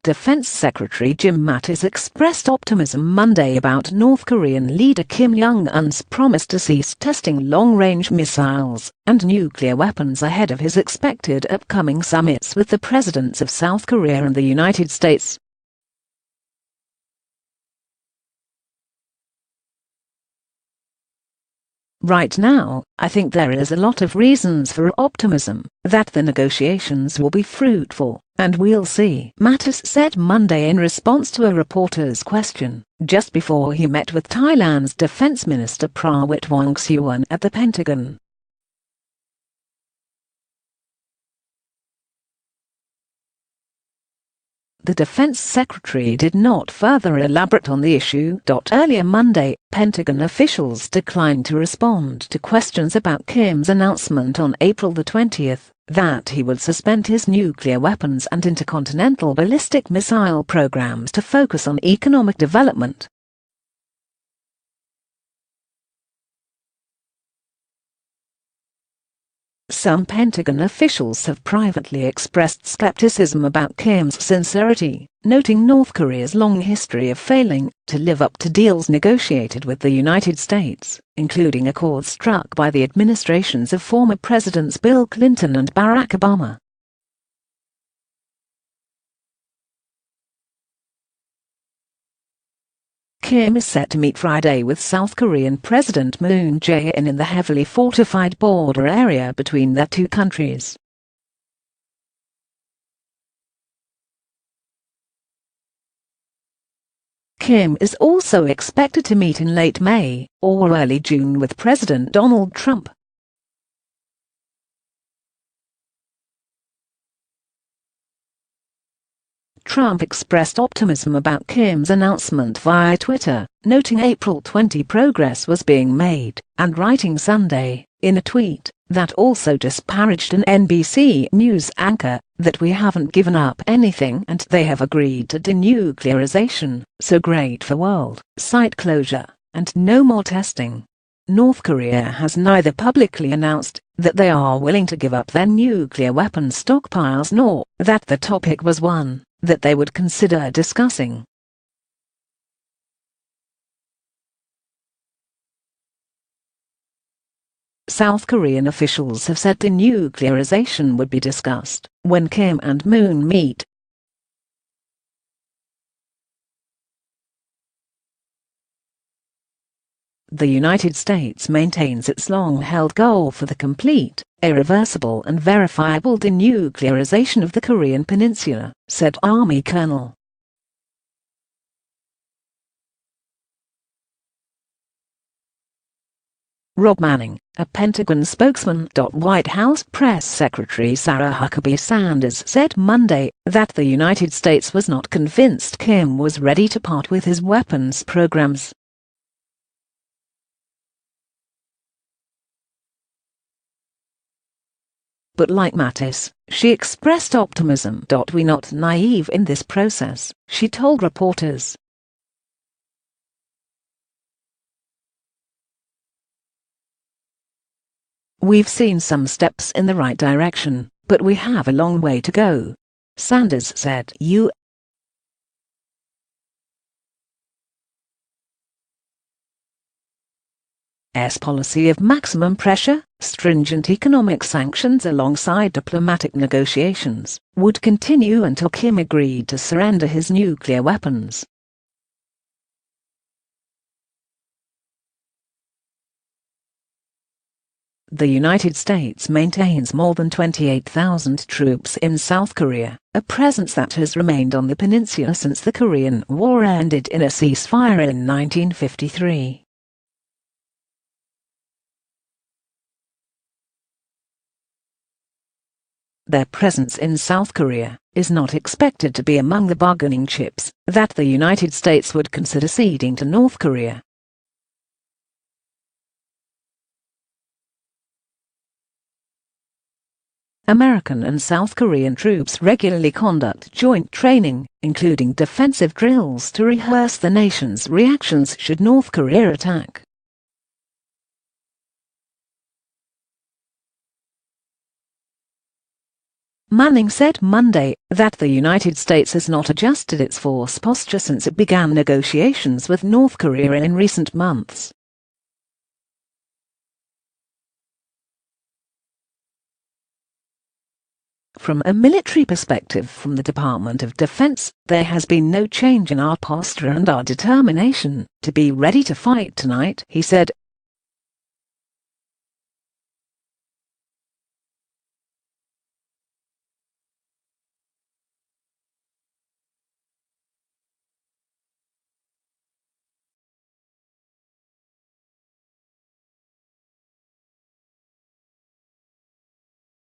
Defense Secretary Jim Mattis expressed optimism Monday about North Korean leader Kim Jong-un's promise to cease testing long-range missiles and nuclear weapons ahead of his expected upcoming summits with the presidents of South Korea and the United States. Right now, I think there is a lot of reasons for optimism that the negotiations will be fruitful, and we'll see, Mattis said Monday in response to a reporter's question, just before he met with Thailand's Defense Minister Prawit Wongsuwan at the Pentagon. The defense secretary did not further elaborate on the issue. Earlier Monday, Pentagon officials declined to respond to questions about Kim's announcement on April the 20th that he would suspend his nuclear weapons and intercontinental ballistic missile programs to focus on economic development. Some Pentagon officials have privately expressed skepticism about Kim's sincerity, noting North Korea's long history of failing to live up to deals negotiated with the United States, including accords struck by the administrations of former Presidents Bill Clinton and Barack Obama. Kim is set to meet Friday with South Korean President Moon Jae-in in the heavily fortified border area between their two countries. Kim is also expected to meet in late May or early June with President Donald Trump. Trump expressed optimism about Kim's announcement via Twitter, noting April 20 progress was being made, and writing Sunday, in a tweet, that also disparaged an NBC News anchor, that we haven't given up anything and they have agreed to denuclearization, so great for world site closure, and no more testing. North Korea has neither publicly announced that they are willing to give up their nuclear weapons stockpiles nor that the topic was one that they would consider discussing. South Korean officials have said denuclearization would be discussed when Kim and Moon meet. The United States maintains its long-held goal for the complete, irreversible and verifiable denuclearization of the Korean Peninsula, said Army Colonel Rob Manning, a Pentagon spokesman. White House Press Secretary Sarah Huckabee Sanders said Monday that the United States was not convinced Kim was ready to part with his weapons programs. But like Mattis, she expressed optimism. We're not naive in this process, she told reporters. We've seen some steps in the right direction, but we have a long way to go, Sanders said. U.S. policy of maximum pressure, stringent economic sanctions alongside diplomatic negotiations, would continue until Kim agreed to surrender his nuclear weapons. The United States maintains more than 28,000 troops in South Korea, a presence that has remained on the peninsula since the Korean War ended in a ceasefire in 1953. Their presence in South Korea is not expected to be among the bargaining chips that the United States would consider ceding to North Korea. American and South Korean troops regularly conduct joint training, including defensive drills to rehearse the nation's reactions should North Korea attack. Manning said Monday that the United States has not adjusted its force posture since it began negotiations with North Korea in recent months. From a military perspective from the Department of Defense, there has been no change in our posture and our determination to be ready to fight tonight, he said.